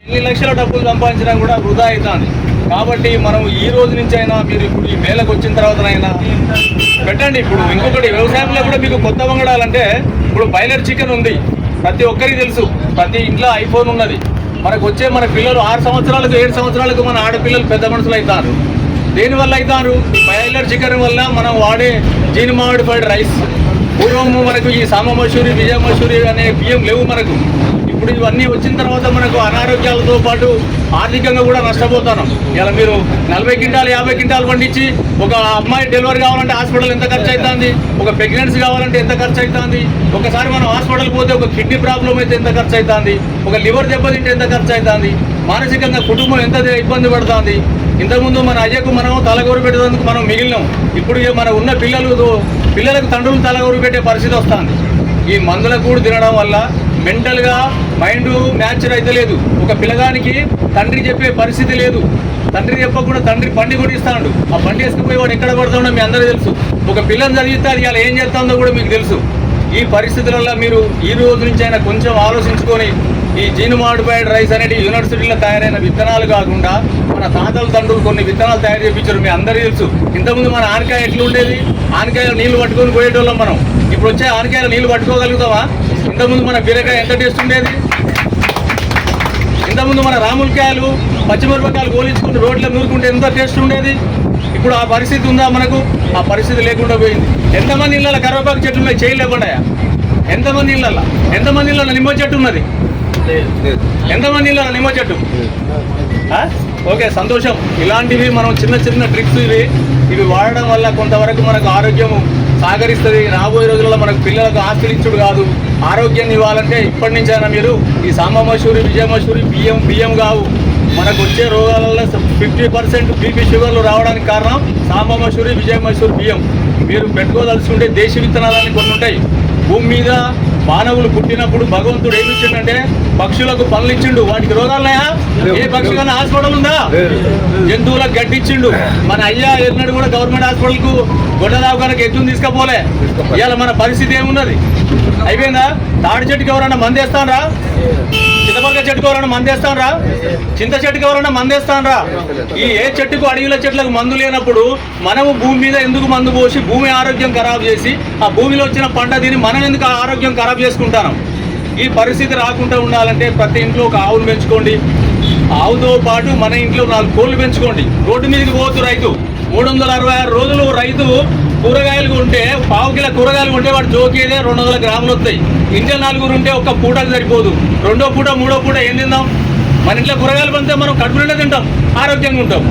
ఎన్ని లక్షల డబ్బులు సంపాదించినా కూడా వృధా అవుతుంది. కాబట్టి మనం ఈ రోజు నుంచి అయినా మీరు ఇప్పుడు ఈ మేళకు వచ్చిన తర్వాతనైనా పెట్టండి. ఇప్పుడు ఇంకొకటి వ్యవసాయంలో కూడా మీకు కొత్త వంగడాలంటే ఇప్పుడు బాయిలర్ చికెన్ ఉంది, ప్రతి ఒక్కరికి తెలుసు, ప్రతి ఇంట్లో ఐఫోన్ ఉన్నది. మనకు వచ్చే మన పిల్లలు 6 సంవత్సరాలకు 7 సంవత్సరాలకు మన ఆడపిల్లలు పెద్ద మనుషులు అవుతారు. దేనివల్ల అవుతారు? బాయిలర్ చికెన్ వల్ల మనం వాడే జీన్ మామిడిఫైడ్ రైస్. పూర్వము మనకు ఈ సామ మసూరి, విజయ మసూరి అనే బియ్యం లేవు మనకు. ఇప్పుడు ఇవన్నీ వచ్చిన తర్వాత మనకు అనారోగ్యాలతో పాటు ఆర్థికంగా కూడా నష్టపోతున్నాం. ఇలా మీరు 40 క్వింటాలు 50 క్వింటాలు పండించి ఒక అమ్మాయి డెలివరీ కావాలంటే హాస్పిటల్ ఎంత ఖర్చు అవుతుంది, ఒక ప్రెగ్నెన్సీ కావాలంటే ఎంత ఖర్చు అవుతుంది, ఒకసారి మనం హాస్పిటల్ పోతే ఒక కిడ్నీ ప్రాబ్లం అయితే ఎంత ఖర్చు అవుతుంది, ఒక లివర్ దెబ్బతింటే ఎంత ఖర్చు అవుతుంది, మానసికంగా కుటుంబం ఎంత ఇబ్బంది పడుతుంది. ఇంతకుముందు మన అయ్యకు మనం తలగొరు పెట్టేందుకు మనం మిగిలినాం. ఇప్పుడు మన ఉన్న పిల్లలకు తండ్రులు తలగొరు పెట్టే పరిస్థితి వస్తుంది. ఈ మందుల కూడు తినడం వల్ల మెంటల్గా మైండ్ మ్యాచర్ అయితే లేదు. ఒక పిల్లగానికి తండ్రి చెప్పే పరిస్థితి లేదు. తండ్రి చెప్పకుండా తండ్రి బండి కొనిస్తాడు. ఆ బండి వేసుకుపోయి వాడు ఎక్కడ పడుతుండో మీ అందరూ తెలుసు. ఒక పిల్లని చదివితే అది ఇలా ఏం చేస్తుందో కూడా మీకు తెలుసు. ఈ పరిస్థితులలో మీరు ఈ రోజు నుంచి అయినా కొంచెం ఆలోచించుకొని ఈ జీన్ మాడిఫైడ్ రైస్ అనేది యూనివర్సిటీలో తయారైన విత్తనాలు కాకుండా మన తాతల తండ్రులు కొన్ని విత్తనాలు తయారు చేయించారు. మీ అందరికీ తెలుసు. ఇంతకుముందు మన ఆనకాయ ఎట్లుండేది? ఆనకాయలు నీళ్లు పట్టుకొని పోయేటోళ్ళం మనం. ఇప్పుడు వచ్చే ఆనకాయలు నీళ్లు పట్టుకోగలుగుతామా? ఇంతకుముందు మన బీరకాయ ఎంత టేస్ట్ ఉండేది? ఇంతకుముందు మన రాములకాయలు పచ్చిమిరపకాయలు గోలించుకుంటూ రోడ్లో నూరుకుంటే ఎంత టేస్ట్ ఉండేది? ఇప్పుడు ఆ పరిస్థితి ఉందా మనకు? ఆ పరిస్థితి లేకుండా పోయింది. ఎంతమంది ఇళ్ళ కరివేపాకు చెట్లు ఉన్నాయి చేయలేకుండా? ఎంతమంది ఇళ్ళ నిమ్మ చెట్టు ఉన్నది? ఎంతమంది ఇళ్ళ నిమ్మ చెట్టు? ఓకే, సంతోషం. ఇలాంటివి మనం చిన్న చిన్న ట్రిక్స్ ఇవి వాడడం వల్ల కొంతవరకు మనకు ఆరోగ్యము సహకరిస్తుంది. రాబోయే రోజుల్లో మనకు పిల్లలకు ఆశ్రయించుడు కాదు, ఆరోగ్యాన్ని ఇవ్వాలంటే ఇప్పటి నుంచైనా మీరు ఈ సాంబ మసూరి, విజయ మసూరి బియ్యం కావు. మనకు వచ్చే రోగాలలో 50% బీపీ షుగర్లు రావడానికి కారణం సాంబ మసూరి, విజయ మసూరి బియ్యం. మీరు పెట్టుకోదలుచుకుంటే దేశీ విత్తనాలని కొన్ని ఉంటాయి. భూమి మీద మానవులు పుట్టినప్పుడు భగవంతుడు ఏమి ఇచ్చిండంటే పక్షులకు పనులు ఇచ్చిండు. వాటికి రోగాలున్నాయా? ఏ పక్షి కన్నా హాస్పిటల్ ఉందా? జంతువులకు గడ్డి ఇచ్చిండు. మన అయ్యా ఎన్నడు కూడా గవర్నమెంట్ హాస్పిటల్కు గొడ్డదావకానికి ఎద్దును తీసుకుపోలే. ఇవాళ మన పరిస్థితి ఏమున్నది? అయిపోయిందా? తాడి చెట్టుకి ఎవరన్నా మందేస్తానరా? చిత్తపలక చెట్టుకు ఎవరన్నా మందేస్తానరా? చింత చెట్టుకు ఎవరన్నా మందేస్తానరా? ఈ ఏ చెట్టుకు అడవిల చెట్లకు మందు లేనప్పుడు మనము భూమి మీద ఎందుకు మందు పోసి భూమి ఆరోగ్యం ఖరాబ్ చేసి ఆ భూమిలో వచ్చిన పంట తిని మనం ఎందుకు ఆరోగ్యం ఖరాబ్ చేసుకుంటాం? ఈ పరిస్థితి రాకుండా ఉండాలంటే ప్రతి ఇంట్లో ఒక ఆవును పెంచుకోండి. ఆవుతో పాటు మన ఇంట్లో 4 కోళ్ళు పెంచుకోండి. రోడ్డు మీదకి పోతు రైతు 366 రోజులు రైతు కూరగాయలు ఉంటే పావు కిలో కూరగాయలు ఉంటే వాడు జోకేదే 200 గ్రాములు వస్తాయి. ఇంట్లో 4 ఉంటే ఒక్క పూటకు సరిపోదు. 2వ పూట 3వ పూట ఏం తిందాం? మన ఇంట్లో కూరగాయలు పండితే మనం కడుపు నిండా తింటాం, ఆరోగ్యంగా ఉంటాం.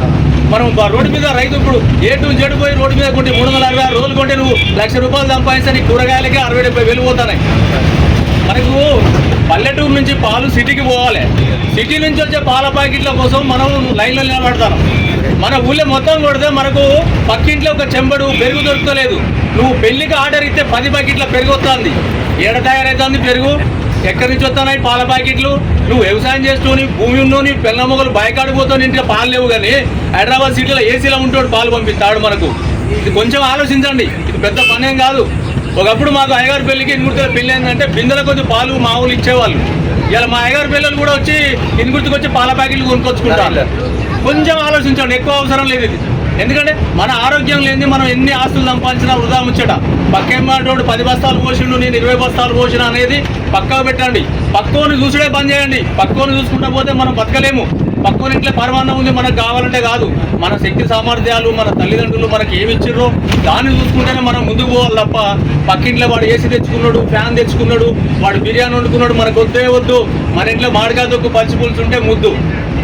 మనం రోడ్డు మీద రైతు ఇప్పుడు A to Z పోయి రోడ్డు మీద కొంటే 366 రోజులు కొంటే నువ్వు ₹1,00,000 సంపాదిస్తే నీ కూరగాయలకే 60-70 పోతున్నాయి. మనకు పల్లెటూరు నుంచి పాలు సిటీకి పోవాలి. సిటీ నుంచి వచ్చే పాల ప్యాకెట్ల కోసం మనం లైన్లో నిలబడతాం. మన ఊళ్ళో మొత్తం కొడితే మనకు పక్కింట్లో ఒక చెంబడు పెరుగు దొరుకుతలేదు. నువ్వు పెళ్లికి ఆర్డర్ ఇస్తే 10 ప్యాకెట్ల పెరుగు వస్తుంది. ఏడ తయారవుతుంది పెరుగు? ఎక్కడి నుంచి వస్తున్నాయి పాల ప్యాకెట్లు? నువ్వు వ్యవసాయం చేస్తూని భూమి ఉన్నోని పిల్ల మొగలు బయకాడిపోతావు, ఇంటికి పాలు లేవు. కానీ హైదరాబాద్ సిటీలో ఏసీలో ఉంటాడు పాలు పంపిస్తాడు మనకు. ఇది కొంచెం ఆలోచించండి. ఇది పెద్ద పనేం కాదు. ఒకప్పుడు మాకు అయ్యగారి పెళ్లికి ఇనుగుర్తుల పెళ్ళి ఏంటంటే బిందెల కొద్ది పాలు మామూలు ఇచ్చేవాళ్ళు. ఇలా మా అయ్యగారి పిల్లలు కూడా వచ్చి ఇనుగుర్తుకు వచ్చి పాల ప్యాకెట్లు కొనుక్కొచ్చుకుంటారు. కొంచెం ఆలోచించండి, ఎక్కువ అవసరం లేదు ఇది. ఎందుకంటే మన ఆరోగ్యం లేని మనం ఎన్ని ఆస్తులు సంపాదించినా వృధా ముచ్చట. పక్కేమాటోడు 10 బస్తాలు పోసిండు, నేను 20 బస్తాలు పోసిన అనేది పక్కకు పెట్టండి. పక్కోని చూసుడే బంద్ చేయండి. పక్కోని చూసుకుంటా పోతే మనం బతకలేము. పక్కోని ఇంట్లో పరమాన్నం ఉంది మనకు కావాలంటే కాదు. మన శక్తి సామర్థ్యాలు మన తల్లిదండ్రులు మనకి ఏమి ఇచ్చిర్రో దాన్ని చూసుకుంటేనే మనం ముందుకు పోవాలి తప్ప పక్కింట్లో వాడు ఏసీ తెచ్చుకున్నాడు, ఫ్యాన్ తెచ్చుకున్నాడు, వాడు బిర్యానీ వండుకున్నాడు, మనకు వద్దే వద్దు. మన ఇంట్లో మామిడికాయ తొక్కు పచ్చి పులుసు ఉంటే ముద్దు,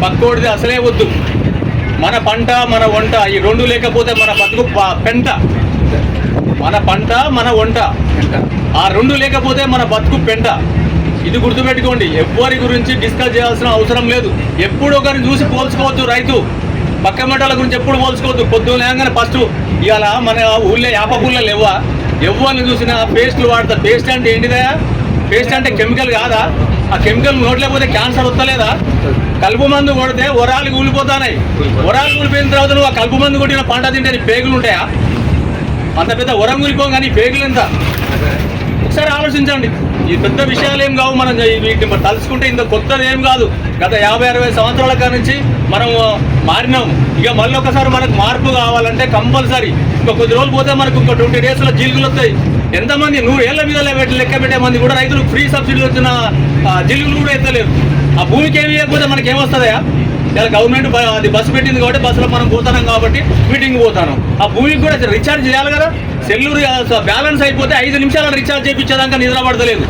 పక్కోడిది అసలే వద్దు. మన పంట మన వంట ఈ 2 లేకపోతే మన బతుకు పెంట. మన పంట మన వంట ఆ 2 లేకపోతే మన బతుకు పెంట. ఇది గుర్తుపెట్టుకోండి. ఎవ్వరి గురించి డిస్కస్ చేయాల్సిన అవసరం లేదు. ఎప్పుడు ఒకరిని చూసి పోల్చుకోవద్దు. రైతు పక్క మంటల గురించి ఎప్పుడు పోల్చుకోవద్దు. పొద్దున్న లేగానే ఫస్ట్ ఇవాళ మన ఊళ్ళో యాప పుల్లలు లేవా? ఎవరిని చూసినా పేస్టులు వాడతా. పేస్ట్ అంటే ఏంటిదయా? పేస్ట్ అంటే కెమికల్ కాదా? ఆ కెమికల్ నోట్లేకపోతే క్యాన్సర్ వస్తలేదా? కలుపు మందు కొడితే వరాలు కూలిపోతాయి. వరాలు కూలిపోయిన తర్వాత నువ్వు ఆ కలుపు మందు కొట్టిన పంట తింటే పేగులు ఉంటాయా? అంత పెద్ద వరం కూలిపోం కానీ పేగులు ఎంత? ఒకసారి ఆలోచించండి. ఈ పెద్ద విషయాలు ఏం కావు. మనం వీటిని తలుచుకుంటే ఇంత కొత్తది ఏం కాదు. గత 50-60 సంవత్సరాల కాడ నుంచి మనం మారినాం. ఇక మళ్ళీ ఒకసారి మనకు మార్పు కావాలంటే కంపల్సరీ ఇంకా కొద్ది రోజులు పోతే మనకు ఇంకో 20 డేస్లో జీలుగులు వస్తాయి. ఎంతమంది 100 ఏళ్ల మీద లెక్క పెట్టే మంది కూడా రైతులకు ఫ్రీ సబ్సిడీలు వచ్చిన జీలుగులు కూడా ఎత్తలేరు. ఆ భూమికి ఏమి ఇవ్వకపోతే మనకి ఏమొస్తుందా? ఇలా గవర్నమెంట్ అది బస్సు పెట్టింది కాబట్టి బస్సులో మనం పోతున్నాం కాబట్టి మీటింగ్ పోతాను. ఆ భూమికి కూడా రీఛార్జ్ చేయాలి కదా. సెల్లూరు బ్యాలెన్స్ అయిపోతే 5 నిమిషాలు రీఛార్జ్ చేయించేదాకా నిద్ర పడతలేదు.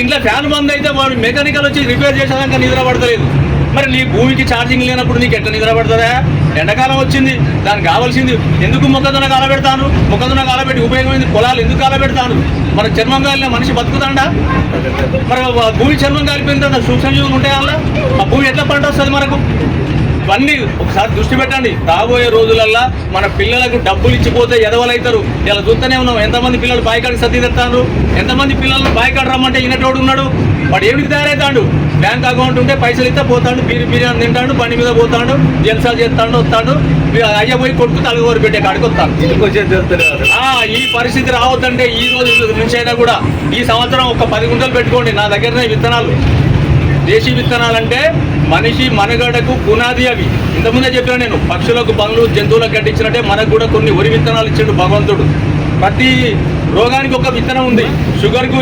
ఇంట్లో ఫ్యాన్ బంద్ అయితే వాడు మెకానికల్ వచ్చి రిపేర్ చేసేదాకా నిద్ర పడతలేదు. మరి నీ భూమికి ఛార్జింగ్ లేనప్పుడు నీకు ఎట్లా నిద్ర పడుతుందా? ఎండాకాలం వచ్చింది, దానికి కావాల్సింది ఎందుకు మొక్కజొన్న కాలబెడతాను? మొక్కజొన్న కాలబెట్టి ఉపయోగమైంది. పొలాలు ఎందుకు కాలబెడతాను? మన చర్మం కాలిన మనిషి బతుకుతాడా? మరి భూమి చర్మం కాలిపోయిందా? సూక్ష్మజీవులు ఉంటాయి అలా. ఆ భూమి ఎట్లా పంట వస్తుంది మనకు? ఇవన్నీ ఒకసారి దృష్టి పెట్టండి. రాబోయే రోజులల్లో మన పిల్లలకు డబ్బులు ఇచ్చిపోతే ఎదవలవుతారు. ఇలా చూస్తూనే ఉన్నాం. ఎంతమంది పిల్లలు బాయికాడికి సతీ తెస్తాను, ఎంతమంది పిల్లలను బాయికాడు రమ్మంటే ఈయనటోడు ఉన్నాడు. వాడు ఏమిటికి తయారవుతాడు? బ్యాంక్ అకౌంట్ ఉంటే పైసలు ఇస్తే పోతాడు, బిర్యానీ తింటాడు, బండి మీద పోతాడు, జల్సాలు చేస్తాడు, వస్తాడు. అయ్య పోయి కొడుకు తలగోరు పెట్టే కాడికి వస్తాడు. ఈ పరిస్థితి రావద్దంటే ఈ రోజు నుంచి అయినా కూడా ఈ సంవత్సరం ఒక 10 గుంటలు పెట్టుకోండి. నా దగ్గరనే విత్తనాలు, దేశీ విత్తనాలంటే మనిషి మనుగడకు పునాది. అవి ఇంతకుముందే చెప్పాను నేను. పక్షులకు, పనులు, జంతువులకు గడ్డించినట్టే మనకు కూడా కొన్ని వరి విత్తనాలు ఇచ్చాడు భగవంతుడు. ప్రతి రోగానికి ఒక విత్తనం ఉంది. షుగర్కు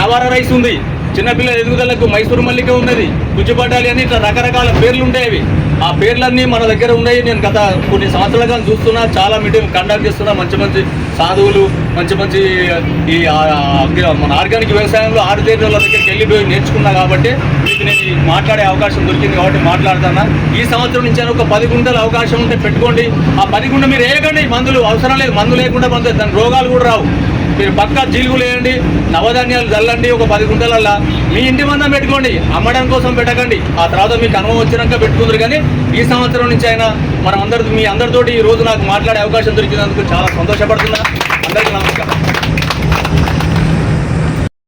నవారా రైస్ ఉంది. చిన్నపిల్లల ఎదుగుదలకు మైసూరు మల్లిక ఉన్నది, కుచ్చిపట్టాలి అని ఇట్లా రకరకాల పేర్లు ఉంటాయి. అవి ఆ పేర్లన్నీ మన దగ్గర ఉన్నాయి. నేను గత కొన్ని సంవత్సరాలుగా చూస్తున్నా, చాలా మీటింగ్ కండక్ట్ చేస్తున్నా. మంచి మంచి సాధువులు, మంచి మంచి ఈ మన ఆర్గానిక్ వ్యవసాయంలో 6 తేదీల దగ్గరికి వెళ్ళిపోయి నేర్చుకున్నా కాబట్టి మీకు నేను మాట్లాడే అవకాశం దొరికింది కాబట్టి మాట్లాడుతున్నా. ఈ సంవత్సరం నుంచి ఒక 10 గుంటల అవకాశం ఉంటే పెట్టుకోండి. ఆ 10 గుంట మీరు వేయకండి. మందులు అవసరం లేదు. మందు లేకుండా దాని రోగాలు కూడా రావు. మీరు పక్కా జీలుగులు వేయండి, నవధాన్యాలు చల్లండి. ఒక 10 గుంటలల్లా మీ ఇంటి మందం పెట్టుకోండి. అమ్మడం కోసం పెట్టకండి. ఆ తర్వాత మీకు అనుభవం వచ్చినాక పెట్టుకుందరు. కానీ ఈ సంవత్సరం నుంచి అయినా మనం మీ అందరితోటి ఈ రోజు నాకు మాట్లాడే అవకాశం దొరికినందుకు చాలా సంతోషపడుతున్నా. అందరికీ నమస్కారం.